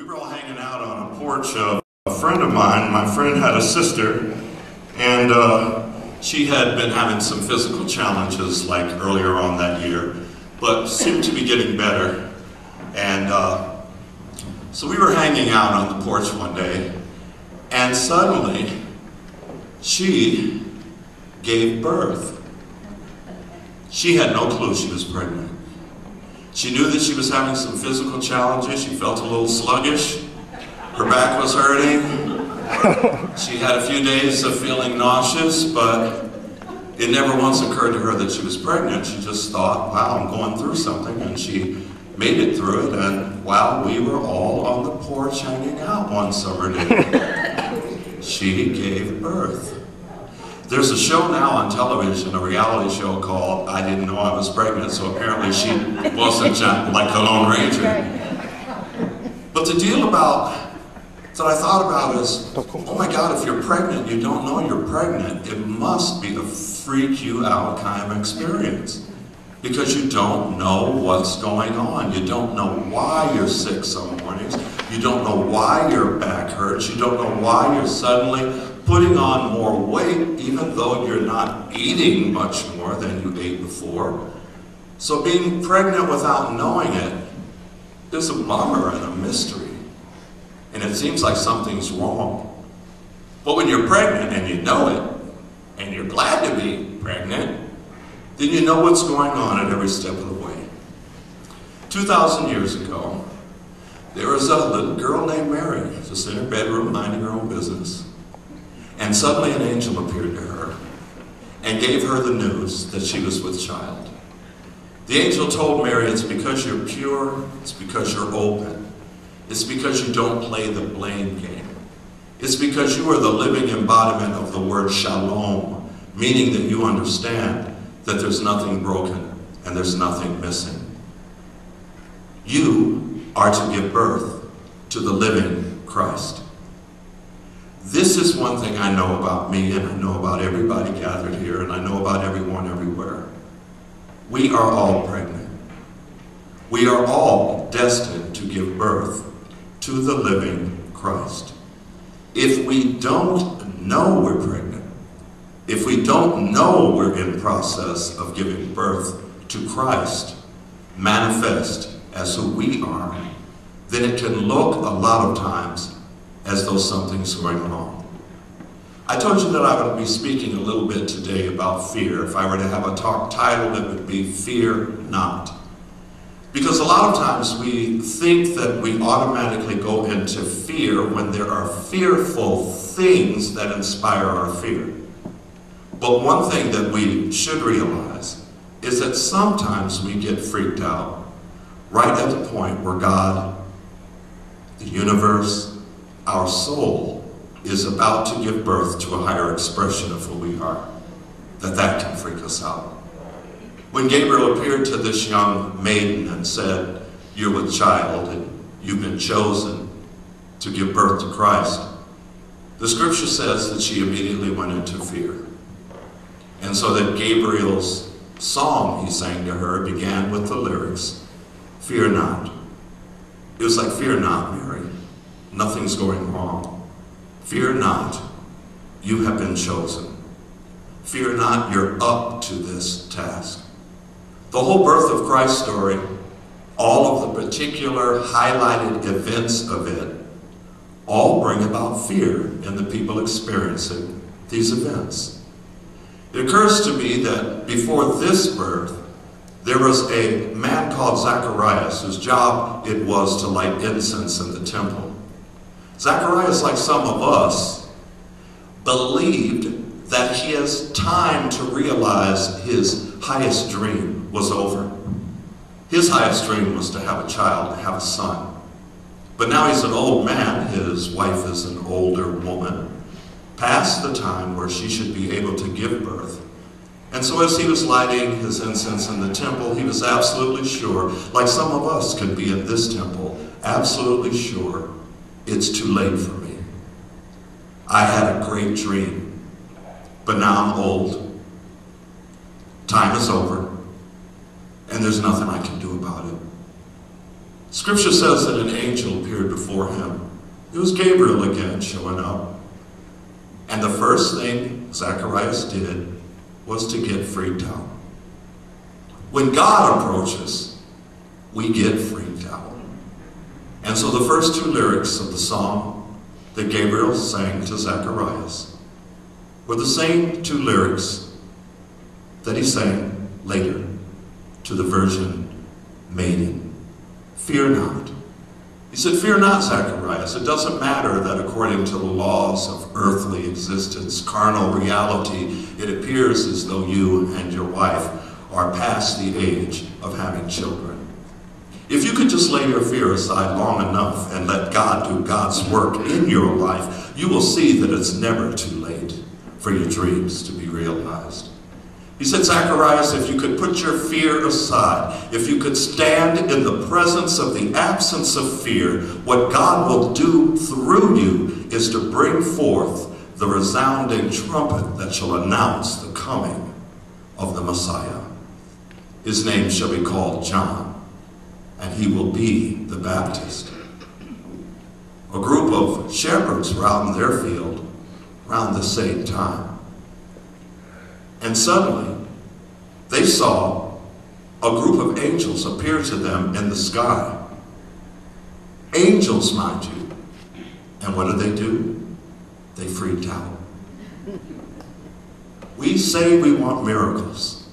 We were all hanging out on a porch of a friend of mine. My friend had a sister, and she had been having some physical challenges like earlier on that year, but seemed to be getting better. And so we were hanging out on the porch one day, and suddenly she gave birth. She had no clue she was pregnant. She knew that she was having some physical challenges. She felt a little sluggish. Her back was hurting. She had a few days of feeling nauseous, but it never once occurred to her that she was pregnant. She just thought, wow, I'm going through something, and she made it through it, and wow, we were all on the porch hanging out one summer day. She gave birth. There's a show now on television, a reality show called I Didn't Know I Was Pregnant, so apparently she wasn't like the Lone Ranger. But the deal that I thought about is, oh my God, if you're pregnant, you don't know you're pregnant, it must be a freak you out kind of experience. Because you don't know what's going on. You don't know why you're sick some mornings. You don't know why your back hurts. You don't know why you're suddenly putting on more weight, even though you're not eating much more than you ate before. So being pregnant without knowing it is a bummer and a mystery. And it seems like something's wrong. But when you're pregnant and you know it, and you're glad to be pregnant, then you know what's going on at every step of the way. 2,000 years ago, there was a little girl named Mary, just in her bedroom, minding her own business. And suddenly an angel appeared to her and gave her the news that she was with child. The angel told Mary, it's because you're pure, it's because you're open, it's because you don't play the blame game. It's because you are the living embodiment of the word shalom, meaning that you understand that there's nothing broken and there's nothing missing. You are to give birth to the living Christ. This is one thing I know about me, and I know about everybody gathered here, and I know about everyone everywhere. We are all pregnant. We are all destined to give birth to the living Christ. If we don't know we're pregnant, if we don't know we're in process of giving birth to Christ, manifest as who we are, then it can look a lot of times as though something's going wrong. I told you that I would be speaking a little bit today about fear. If I were to have a talk title, it would be Fear Not. Because a lot of times we think that we automatically go into fear when there are fearful things that inspire our fear. But one thing that we should realize is that sometimes we get freaked out right at the point where God, the universe, our soul is about to give birth to a higher expression of who we are. That can freak us out. When Gabriel appeared to this young maiden and said, you're with child and you've been chosen to give birth to Christ, the scripture says that she immediately went into fear. And so that Gabriel's song he sang to her began with the lyrics, fear not. It was like, fear not, Mary. Nothing's going wrong. Fear not. You have been chosen. Fear not, you're up to this task. The whole birth of Christ story, all of the particular highlighted events of it, all bring about fear in the people experiencing these events. It occurs to me that before this birth, there was a man called Zacharias whose job it was to light incense in the temple. Zacharias, like some of us, believed that his time to realize his highest dream was over. His highest dream was to have a child, to have a son. But now he's an old man, his wife is an older woman, past the time where she should be able to give birth. And so as he was lighting his incense in the temple, he was absolutely sure, like some of us could be in this temple, absolutely sure, it's too late for me. I had a great dream, but now I'm old. Time is over, and there's nothing I can do about it. Scripture says that an angel appeared before him. It was Gabriel again showing up. And the first thing Zacharias did was to get freaked out. When God approaches, we get freaked out. And so the first two lyrics of the song that Gabriel sang to Zacharias were the same two lyrics that he sang later to the virgin maiden. Fear not. He said, fear not, Zacharias. It doesn't matter that according to the laws of earthly existence, carnal reality, it appears as though you and your wife are past the age of having children. If you could just lay your fear aside long enough and let God do God's work in your life, you will see that it's never too late for your dreams to be realized. He said, Zacharias, if you could put your fear aside, if you could stand in the presence of the absence of fear, what God will do through you is to bring forth the resounding trumpet that shall announce the coming of the Messiah. His name shall be called John, and he will be the Baptist. A group of shepherds were out in their field around the same time. And suddenly, they saw a group of angels appear to them in the sky. Angels, mind you. And what do? They freaked out. We say we want miracles.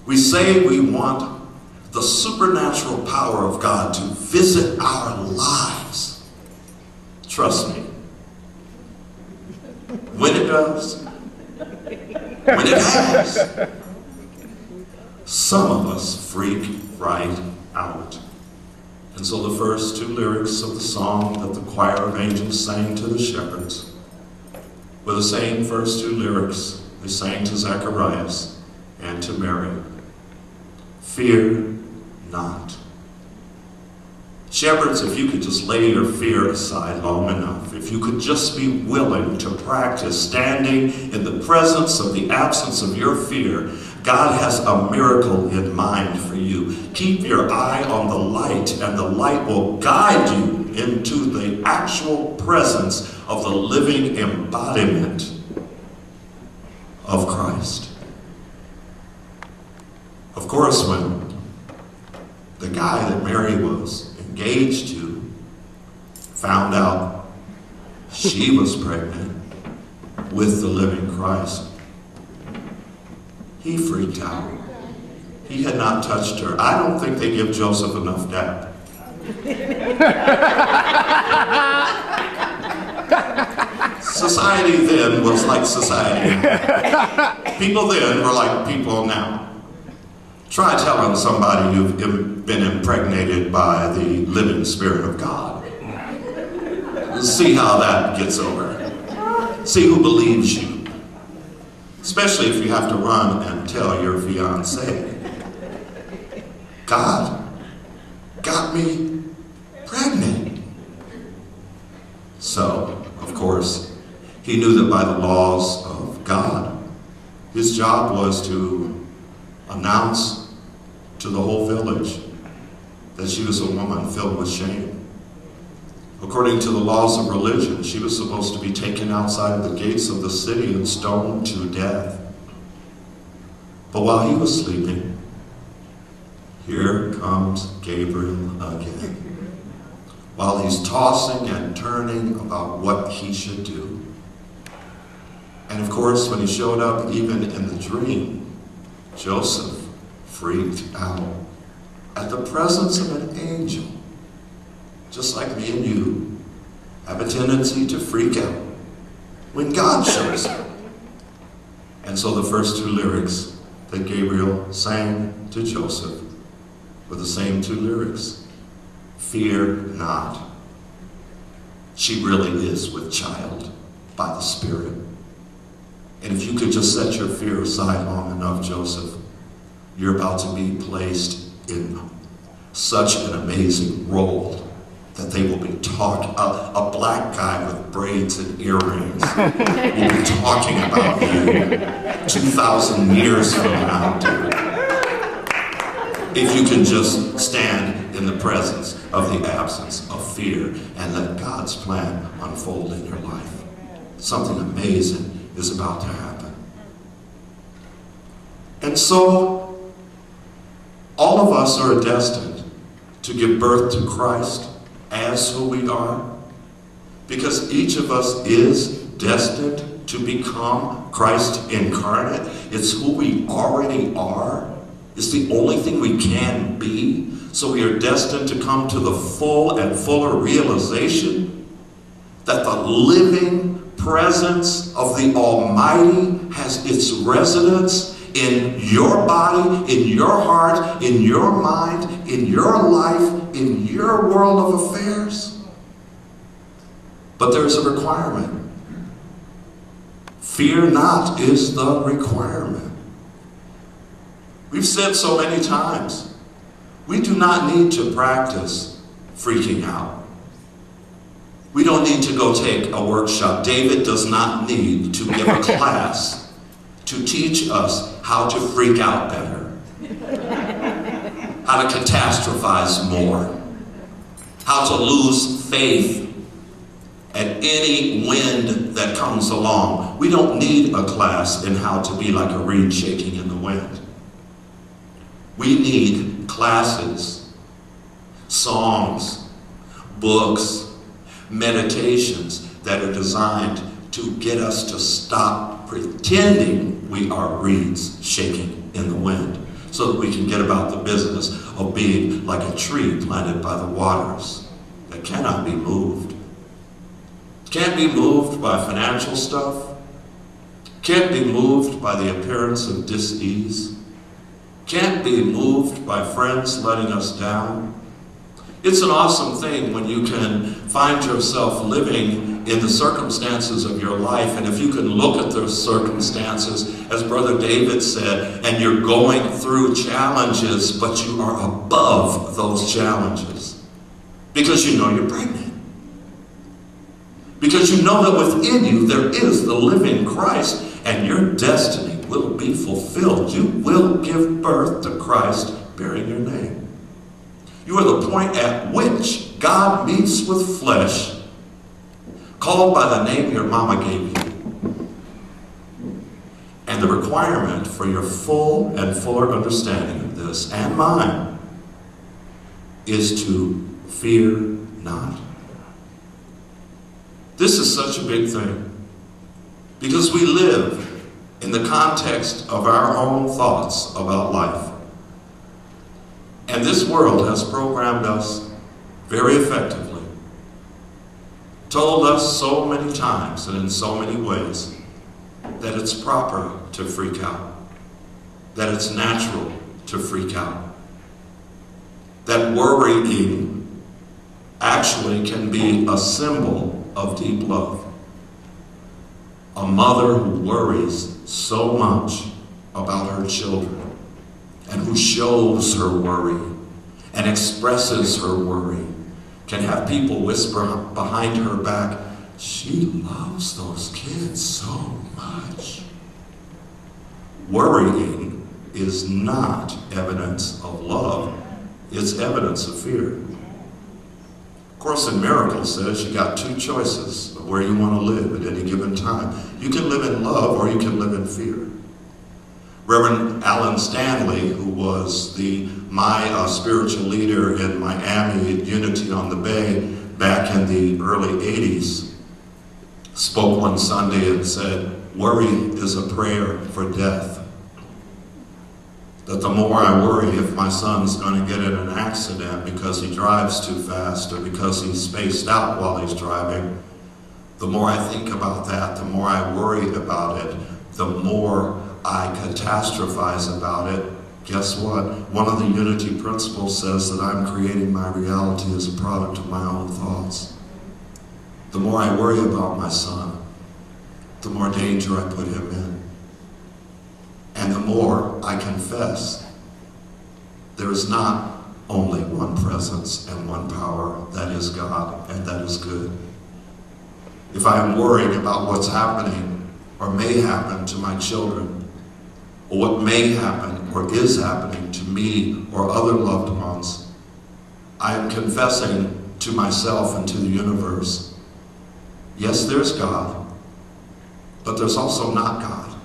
We say we want the supernatural power of God to visit our lives. Trust me. When it does, when it has, some of us freak right out. And so the first two lyrics of the song that the choir of angels sang to the shepherds were the same first two lyrics they sang to Zacharias and to Mary. Fear not. Shepherds, if you could just lay your fear aside long enough, if you could just be willing to practice standing in the presence of the absence of your fear, God has a miracle in mind for you. Keep your eye on the light, and the light will guide you into the actual presence of the living embodiment of Christ. Of course, when the guy that Mary was engaged to found out she was pregnant with the living Christ, he freaked out. He had not touched her. I don't think they give Joseph enough dap. Society then was like society. People then were like people now. Try telling somebody you've been impregnated by the living Spirit of God. See how that gets over. See who believes you. Especially if you have to run and tell your fiancé, God got me pregnant. So, of course, he knew that by the laws of God, his job was to announce to the whole village that she was a woman filled with shame. According to the laws of religion, she was supposed to be taken outside the gates of the city and stoned to death. But while he was sleeping, here comes Gabriel again. While he's tossing and turning about what he should do. And of course, when he showed up, even in the dream, Joseph freaked out at the presence of an angel. Just like me and you have a tendency to freak out when God shows up. And so the first two lyrics that Gabriel sang to Joseph were the same two lyrics. Fear not. She really is with child by the Spirit. And if you could just set your fear aside long enough, Joseph, you're about to be placed in such an amazing role that they will be talking, a black guy with braids and earrings will be talking about you 2,000 years from now, dude. If you can just stand in the presence of the absence of fear and let God's plan unfold in your life. Something amazing is about to happen. And so, all of us are destined to give birth to Christ as who we are, because each of us is destined to become Christ incarnate. It's who we already are. It's the only thing we can be. So we are destined to come to the full and fuller realization that the living presence of the Almighty has its residence in your body, in your heart, in your mind, in your life, in your world of affairs. But there's a requirement. Fear not is the requirement. We've said so many times, we do not need to practice freaking out. We don't need to go take a workshop. David does not need to give a class to teach us how to freak out better, how to catastrophize more, how to lose faith at any wind that comes along. We don't need a class in how to be like a reed shaking in the wind. We need classes, songs, books, meditations that are designed to get us to stop pretending we are reeds shaking in the wind, so that we can get about the business of being like a tree planted by the waters that cannot be moved. Can't be moved by financial stuff. Can't be moved by the appearance of dis-ease. Can't be moved by friends letting us down. It's an awesome thing when you can find yourself living in the circumstances of your life, and if you can look at those circumstances, as Brother David said, and you're going through challenges, but you are above those challenges because you know you're pregnant. Because you know that within you there is the living Christ, and your destiny will be fulfilled. You will give birth to Christ bearing your name. You are the point at which God meets with flesh, called by the name your mama gave you. And the requirement for your full and fuller understanding of this, and mine, is to fear not. This is such a big thing, because we live in the context of our own thoughts about life. And this world has programmed us very effectively, told us so many times and in so many ways that it's proper to freak out, that it's natural to freak out, that worrying actually can be a symbol of deep love. A mother who worries so much about her children and who shows her worry and expresses her worry can have people whisper behind her back, "She loves those kids so much." Worrying is not evidence of love, it's evidence of fear. Course in Miracles says you got two choices of where you want to live at any given time. You can live in love or you can live in fear. Reverend Alan Stanley, who was my spiritual leader in Miami at Unity on the Bay back in the early 80s, spoke one Sunday and said, "Worry is a prayer for death." That the more I worry if my son's going to get in an accident because he drives too fast or because he's spaced out while he's driving, the more I think about that, the more I worry about it, the more I catastrophize about it. Guess what? One of the Unity principles says that I'm creating my reality as a product of my own thoughts. The more I worry about my son, the more danger I put him in. And the more I confess, there is not only one presence and one power, that is God, and that is good. If I am worried about what's happening or may happen to my children, or what may happen or is happening to me or other loved ones, I am confessing to myself and to the universe, yes, there's God, but there's also not God.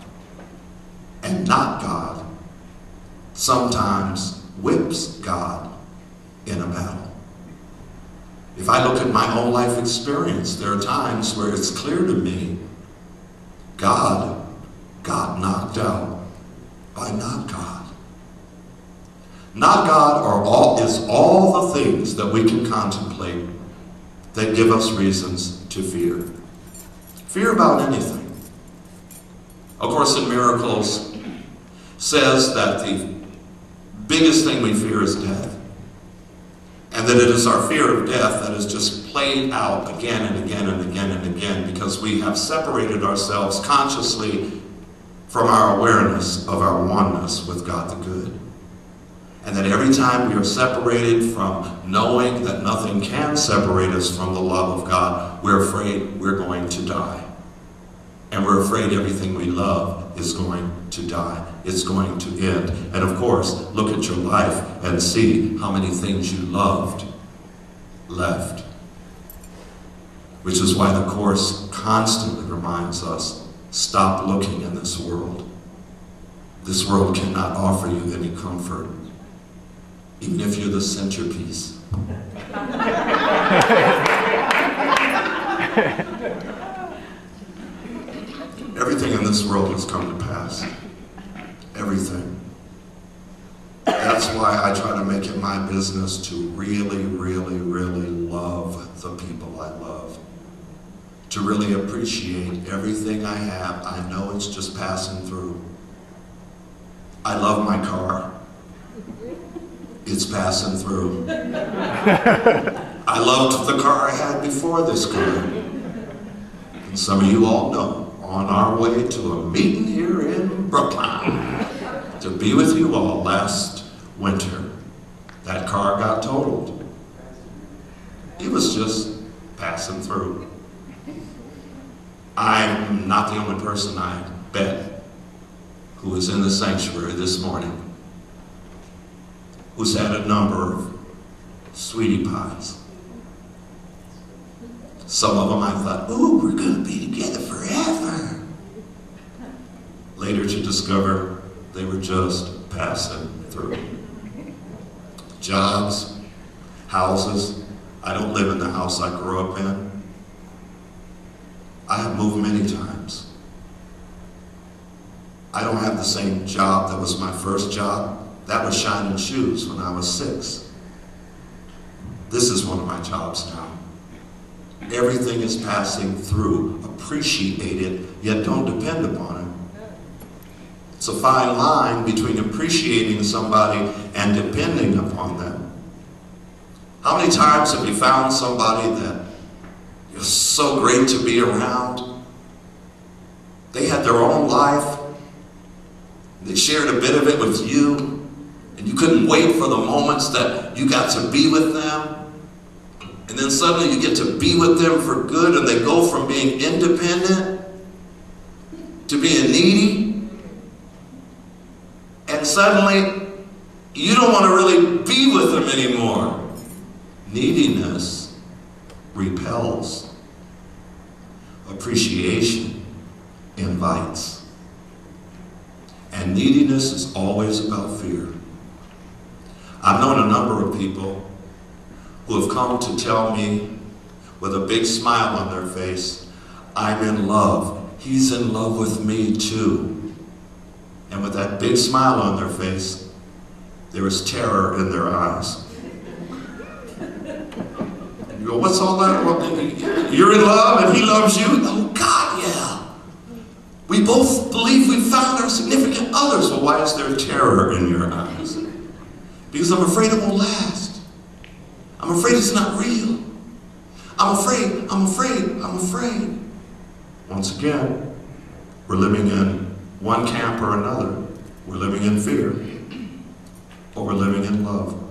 And not God sometimes whips God in a battle. If I look at my own life experience, there are times where it's clear to me God got knocked out by not God. Not God is all the things that we can contemplate that give us reasons to fear. Fear about anything. Of course, in Miracles, says that the biggest thing we fear is death. And that it is our fear of death that is just played out again and again and again and again because we have separated ourselves consciously from our awareness of our oneness with God the Good. And that every time we are separated from knowing that nothing can separate us from the love of God, we're afraid we're going to die. And we're afraid everything we love is going to die. It's going to end. And of course, look at your life and see how many things you loved left. Which is why the Course constantly reminds us, stop looking in this world. This world cannot offer you any comfort, even if you're the centerpiece. Everything in this world has come to pass. Everything. That's why I try to make it my business to really, really, really love the people I love. To really appreciate everything I have. I know it's just passing through. I love my car. It's passing through. I loved the car I had before this car. And some of you all know, on our way to a meeting here in Brookline to be with you all last winter, that car got totaled. It was just passing through. I'm not the only person, I bet, who is in the sanctuary this morning who's had a number of sweetie pies. Some of them I thought, ooh, we're going to be together forever. Later to discover they were just passing through. Jobs, houses. I don't live in the house I grew up in. I have moved many times. I don't have the same job that was my first job. That was shining shoes when I was 6. This is one of my jobs now. Everything is passing through. Appreciate it, yet don't depend upon it. It's a fine line between appreciating somebody and depending upon them. How many times have you found somebody that you're so great to be around? They had their own life. They shared a bit of it with you. And you couldn't wait for the moments that you got to be with them. And then suddenly you get to be with them for good and they go from being independent to being needy. And suddenly you don't want to really be with them anymore. Neediness repels. Appreciation invites. And neediness is always about fear. I've known a number of people who have come to tell me with a big smile on their face, I'm in love. He's in love with me too. And with that big smile on their face, there is terror in their eyes. And you go, what's all that? You're in love and he loves you? Oh God, yeah. We both believe we found our significant others. Well, why is there terror in your eyes? Because I'm afraid it won't last. I'm afraid it's not real. I'm afraid, I'm afraid, I'm afraid. Once again, we're living in one camp or another. We're living in fear, or we're living in love.